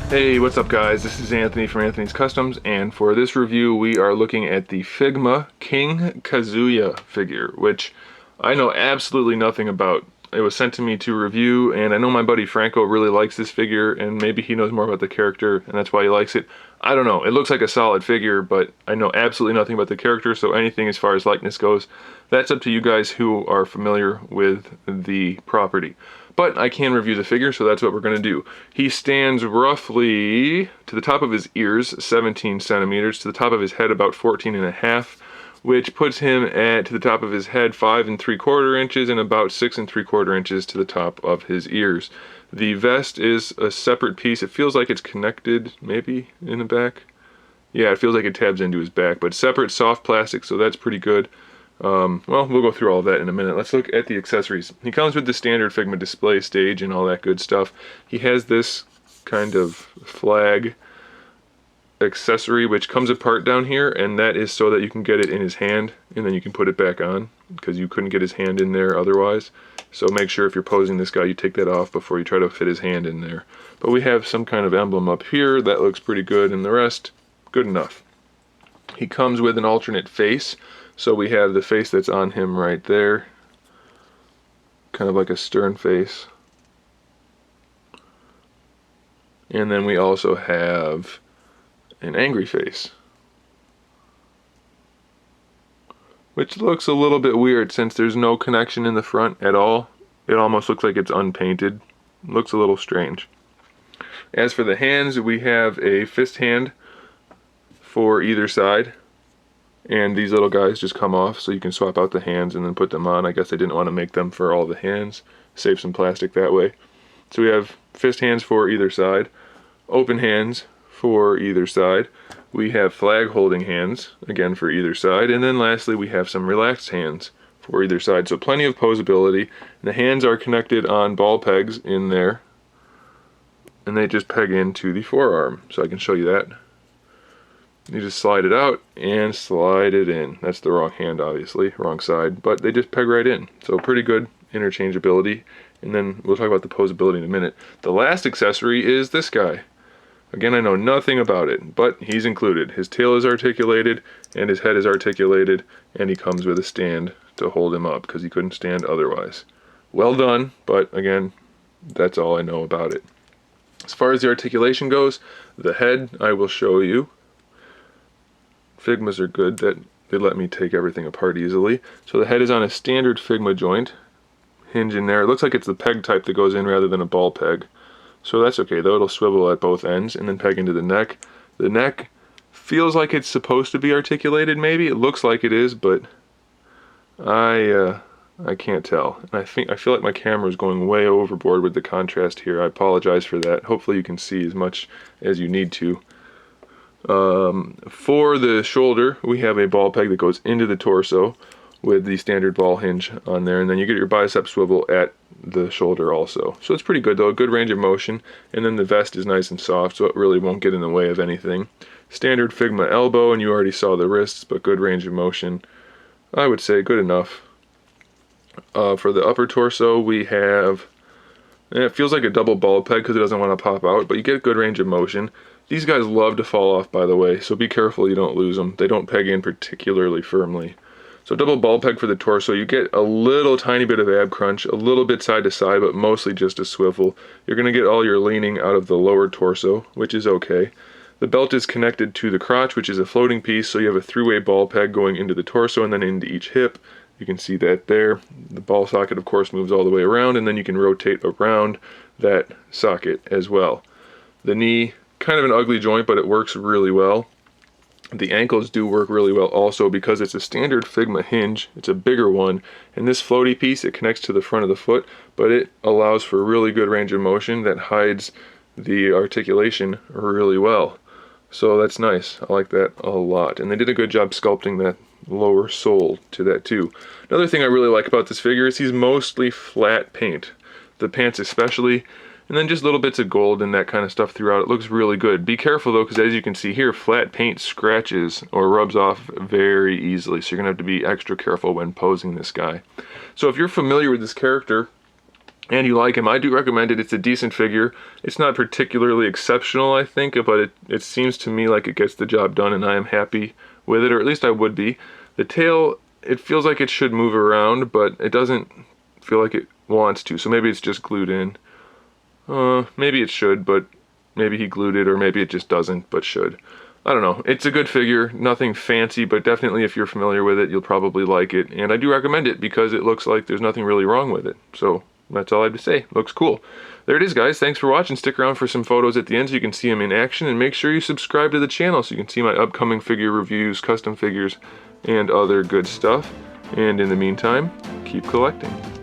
Hey, what's up guys? This is Anthony from Anthony's Customs, and for this review we are looking at the Figma King Kazuya figure, which I know absolutely nothing about. It was sent to me to review, and I know my buddy Franco really likes this figure, and maybe he knows more about the character, and that's why he likes it. I don't know. It looks like a solid figure, but I know absolutely nothing about the character, so anything as far as likeness goes, that's up to you guys who are familiar with the property. But I can review the figure, so that's what we're going to do. He stands roughly to the top of his ears, 17 centimeters, to the top of his head about 14 and a half, which puts him at, to the top of his head, 5 3/4 inches and about 6 3/4 inches to the top of his ears. The vest is a separate piece. It feels like it's connected, maybe, in the back. Yeah, it feels like it tabs into his back, but separate soft plastic, so that's pretty good. Well, we'll go through all of that in a minute. Let's look at the accessories. He comes with the standard Figma display stage and all that good stuff. He has this kind of flag accessory which comes apart down here, and that is so that you can get it in his hand and then you can put it back on, because you couldn't get his hand in there otherwise. So make sure if you're posing this guy you take that off before you try to fit his hand in there. But we have some kind of emblem up here that looks pretty good, and the rest good enough. He comes with an alternate face. So we have the face that's on him right there, kind of like a stern face. And then we also have an angry face, which looks a little bit weird since there's no connection in the front at all. It almost looks like it's unpainted. Looks a little strange. As for the hands, we have a fist hand for either side. And these little guys just come off, so you can swap out the hands and then put them on. I guess I didn't want to make them for all the hands. Save some plastic that way. So we have fist hands for either side, open hands for either side. We have flag holding hands, again for either side. And then lastly, we have some relaxed hands for either side. So plenty of posability. And the hands are connected on ball pegs in there, and they just peg into the forearm. So I can show you that. You just slide it out and slide it in. That's the wrong hand, obviously, wrong side, but they just peg right in. So pretty good interchangeability. And then we'll talk about the posability in a minute. The last accessory is this guy. Again, I know nothing about it, but he's included. His tail is articulated and his head is articulated, and he comes with a stand to hold him up because he couldn't stand otherwise. Well done, but again, that's all I know about it. As far as the articulation goes, the head I will show you. Figmas are good that they let me take everything apart easily. So the head is on a standard Figma joint, hinge in there. It looks like it's the peg type that goes in rather than a ball peg. So that's okay though, it'll swivel at both ends and then peg into the neck. The neck feels like it's supposed to be articulated maybe. It looks like it is, but I can't tell. And I feel like my camera is going way overboard with the contrast here. I apologize for that. Hopefully you can see as much as you need to. For the shoulder, we have a ball peg that goes into the torso with the standard ball hinge on there, and then you get your bicep swivel at the shoulder also. So it's pretty good though, good range of motion, and then the vest is nice and soft, so it really won't get in the way of anything. Standard Figma elbow, and you already saw the wrists, but good range of motion. I would say good enough. For the upper torso, we have, and it feels like a double ball peg because it doesn't want to pop out, but you get good range of motion. These guys love to fall off, by the way, so be careful you don't lose them. They don't peg in particularly firmly. So double ball peg for the torso. You get a little tiny bit of ab crunch, a little bit side to side, but mostly just a swivel. You're going to get all your leaning out of the lower torso, which is okay. The belt is connected to the crotch, which is a floating piece, so you have a three-way ball peg going into the torso and then into each hip. You can see that there. The ball socket, of course, moves all the way around, and then you can rotate around that socket as well. The knee, kind of an ugly joint, but it works really well. The ankles do work really well also because it's a standard Figma hinge. It's a bigger one, and this floaty piece, it connects to the front of the foot, but it allows for really good range of motion that hides the articulation really well. So that's nice. I like that a lot. And they did a good job sculpting that lower sole to that too. Another thing I really like about this figure is he's mostly flat paint. The pants especially. And then just little bits of gold and that kind of stuff throughout. It looks really good. Be careful though, because as you can see here, flat paint scratches or rubs off very easily. So you're going to have to be extra careful when posing this guy. So if you're familiar with this character, and you like him, I do recommend it. It's a decent figure. It's not particularly exceptional, I think, but it seems to me like it gets the job done, and I am happy with it, or at least I would be. The tail, it feels like it should move around, but it doesn't feel like it wants to, so maybe it's just glued in. Maybe it should, but maybe he glued it, or maybe it just doesn't, but should. I don't know. It's a good figure, nothing fancy, but definitely if you're familiar with it, you'll probably like it. And I do recommend it because it looks like there's nothing really wrong with it. So that's all I have to say. Looks cool. There it is, guys. Thanks for watching. Stick around for some photos at the end so you can see them in action, and make sure you subscribe to the channel so you can see my upcoming figure reviews, custom figures, and other good stuff. And in the meantime, keep collecting.